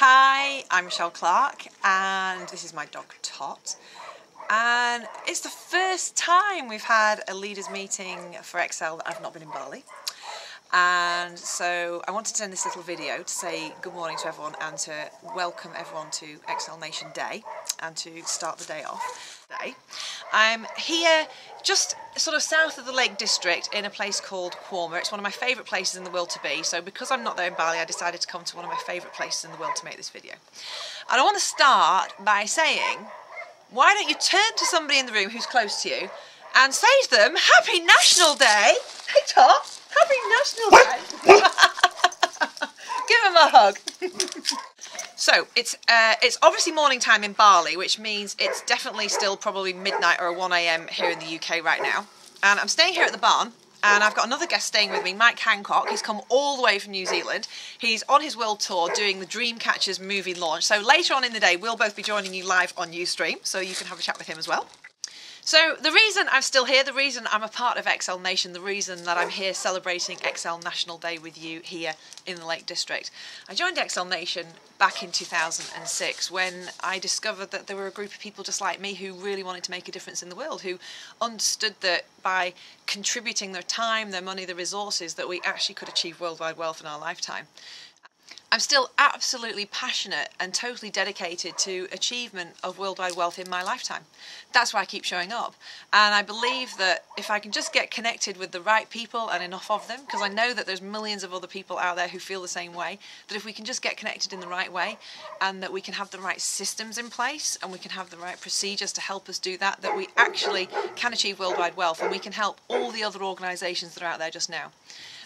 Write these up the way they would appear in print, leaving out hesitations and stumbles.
Hi, I'm Clarke and this is my dog Tot, and it's the first time we've had a leaders meeting for Excel that I've not been in Bali, and so I wanted to send this little video to say good morning to everyone and to welcome everyone to Excel Nation Day and to start the day off. I'm here just sort of south of the Lake District in a place called Clarke. It's one of my favourite places in the world to be, so because I'm not there in Bali I decided to come to one of my favourite places in the world to make this video. And I want to start by saying, why don't you turn to somebody in the room who's close to you and say to them, Happy National Day! Hey Tot, Happy National Day! Give him a hug. So it's obviously morning time in Bali, which means it's definitely still probably midnight or 1 AM here in the UK right now. And I'm staying here at the barn, and I've got another guest staying with me, Mike Hancock. He's come all the way from New Zealand. He's on his world tour doing the Dreamcatchers movie launch. So later on in the day, we'll both be joining you live on Ustream, so you can have a chat with him as well. So the reason I'm still here, the reason I'm a part of Excel Nation, the reason that I'm here celebrating Excel National Day with you here in the Lake District. I joined Excel Nation back in 2006 when I discovered that there were a group of people just like me who really wanted to make a difference in the world, who understood that by contributing their time, their money, their resources, that we actually could achieve worldwide wealth in our lifetime. I'm still absolutely passionate and totally dedicated to achievement of worldwide wealth in my lifetime. That's why I keep showing up. And I believe that if I can just get connected with the right people and enough of them, because I know that there's millions of other people out there who feel the same way, that if we can just get connected in the right way and that we can have the right systems in place and we can have the right procedures to help us do that, that we actually can achieve worldwide wealth and we can help all the other organisations that are out there just now.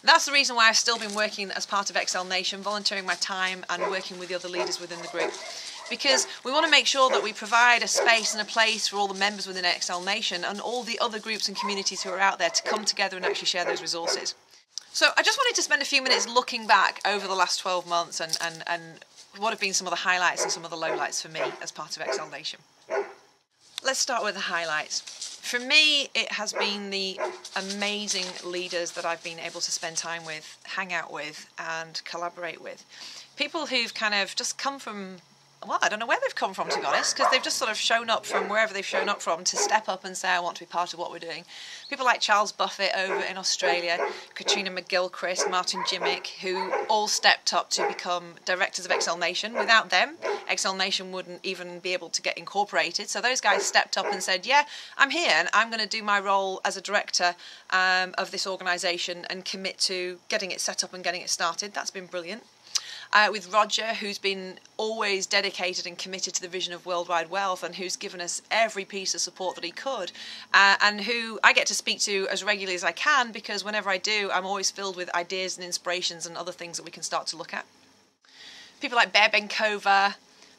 That's the reason why I've still been working as part of Excel Nation, volunteering my time and working with the other leaders within the group. Because we want to make sure that we provide a space and a place for all the members within Excel Nation and all the other groups and communities who are out there to come together and actually share those resources. So I just wanted to spend a few minutes looking back over the last 12 months and what have been some of the highlights and some of the lowlights for me as part of Excel Nation. Let's start with the highlights. For me, it has been the amazing leaders that I've been able to spend time with, hang out with and collaborate with. People who've kind of just come from, well, I don't know where they've come from, to be honest, because they've just sort of shown up from wherever they've shown up from to step up and say, I want to be part of what we're doing. People like Charles Buffett over in Australia, Katrina McGilchrist, Martin Jimmick, who all stepped up to become directors of Excel Nation. Without them, Excel Nation wouldn't even be able to get incorporated. So those guys stepped up and said, yeah, I'm here and I'm going to do my role as a director of this organisation and commit to getting it set up and getting it started. That's been brilliant. With Roger, who's been always dedicated and committed to the vision of worldwide wealth and who's given us every piece of support that he could, and who I get to speak to as regularly as I can, because whenever I do, I'm always filled with ideas and inspirations and other things that we can start to look at. People like Bear Benkova,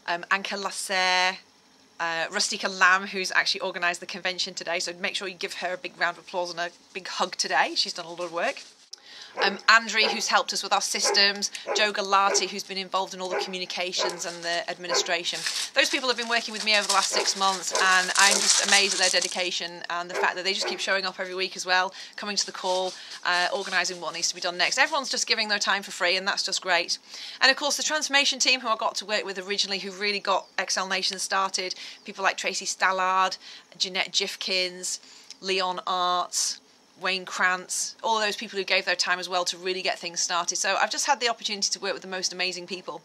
Anka Lasser, Rustika Lamb, who's actually organised the convention today, so make sure you give her a big round of applause and a big hug today. She's done a lot of work. Andre, who's helped us with our systems, Joe Galati, who's been involved in all the communications and the administration. Those people have been working with me over the last 6 months, and I'm just amazed at their dedication and the fact that they just keep showing up every week as well, coming to the call, organising what needs to be done next. Everyone's just giving their time for free, and that's just great. And of course the transformation team, who I got to work with originally, who really got Excel Nation started, people like Tracy Stallard, Jeanette Jifkins, Leon Arts, Wayne Krantz, all of those people who gave their time as well to really get things started. So I've just had the opportunity to work with the most amazing people.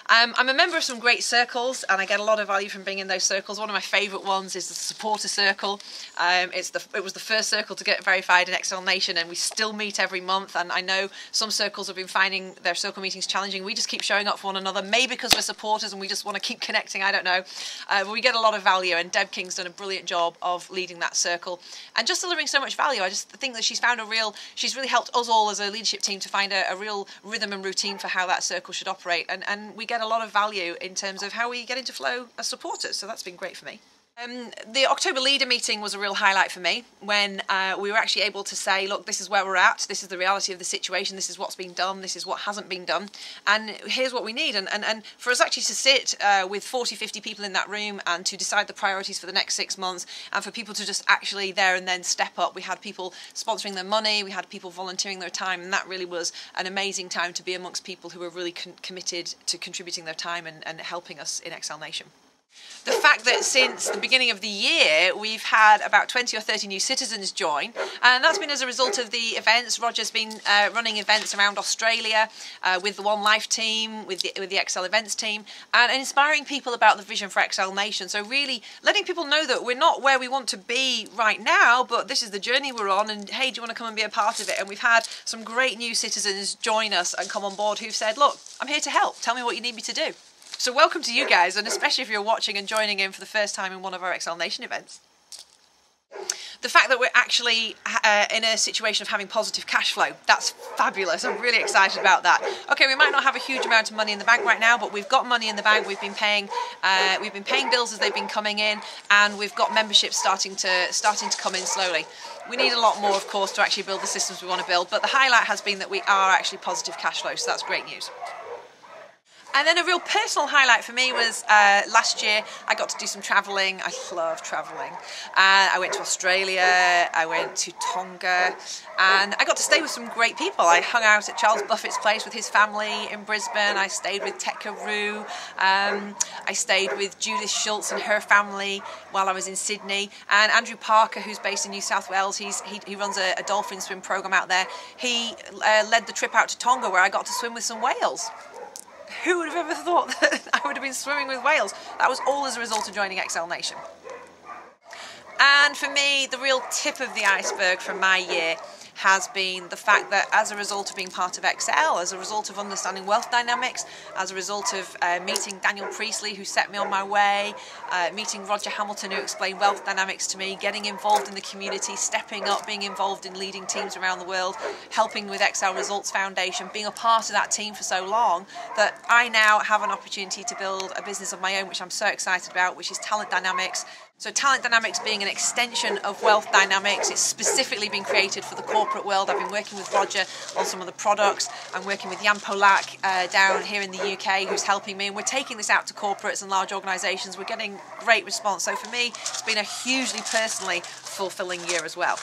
I'm a member of some great circles and I get a lot of value from being in those circles. One of my favourite ones is the supporter circle. It was the first circle to get verified in Excel Nation, and we still meet every month, and I know some circles have been finding their circle meetings challenging. We just keep showing up for one another, maybe because we're supporters and we just want to keep connecting, I don't know. But we get a lot of value, and Deb King's done a brilliant job of leading that circle and just delivering so much value. I just think that she's really helped us all as a leadership team to find a real rhythm and routine for how that circle should operate, and we get a lot of value in terms of how we get into flow as supporters, so that's been great for me. The October leader meeting was a real highlight for me when we were actually able to say, look, this is where we're at, this is the reality of the situation, this is what's been done, this is what hasn't been done, and here's what we need. And for us actually to sit with 40, 50 people in that room and to decide the priorities for the next 6 months, and for people to just actually there and then step up. We had people sponsoring their money, we had people volunteering their time, and that really was an amazing time to be amongst people who were really committed to contributing their time and helping us in Excel Nation. The fact that since the beginning of the year we've had about 20 or 30 new citizens join, and that's been as a result of the events. Roger's been running events around Australia with the One Life team, with the Excel events team, and inspiring people about the vision for Excel Nation. So really letting people know that we're not where we want to be right now, but this is the journey we're on, and hey, do you want to come and be a part of it? And we've had some great new citizens join us and come on board who've said, look, I'm here to help, tell me what you need me to do. So welcome to you guys, and especially if you're watching and joining in for the first time in one of our Excel Nation events. The fact that we're actually in a situation of having positive cash flow, that's fabulous. I'm really excited about that. Okay, we might not have a huge amount of money in the bank right now, but we've got money in the bank. We've been paying bills as they've been coming in, and we've got memberships starting to come in slowly. We need a lot more, of course, to actually build the systems we want to build, but the highlight has been that we are actually positive cash flow, so that's great news. And then a real personal highlight for me was last year I got to do some travelling. I love travelling. I went to Australia, I went to Tonga, and I got to stay with some great people. I hung out at Charles Buffett's place with his family in Brisbane. I stayed with Tekka Roo. I stayed with Judith Schultz and her family while I was in Sydney. And Andrew Parker, who's based in New South Wales, he runs a dolphin swim program out there. He led the trip out to Tonga where I got to swim with some whales. Who would have ever thought that I would have been swimming with whales? That was all as a result of joining Excel Nation. And for me, the real tip of the iceberg from my year has been the fact that as a result of being part of Excel, as a result of understanding wealth dynamics, as a result of meeting Daniel Priestley, who set me on my way, meeting Roger Hamilton, who explained wealth dynamics to me, getting involved in the community, stepping up, being involved in leading teams around the world, helping with Excel Results Foundation, being a part of that team for so long, that I now have an opportunity to build a business of my own, which I'm so excited about, which is Talent Dynamics. So Talent Dynamics being an extension of Wealth Dynamics, it's specifically been created for the corporate world. I've been working with Roger on some of the products. I'm working with Jan Polak down here in the UK, who's helping me, and we're taking this out to corporates and large organisations. We're getting great response. So for me, it's been a hugely personally fulfilling year as well.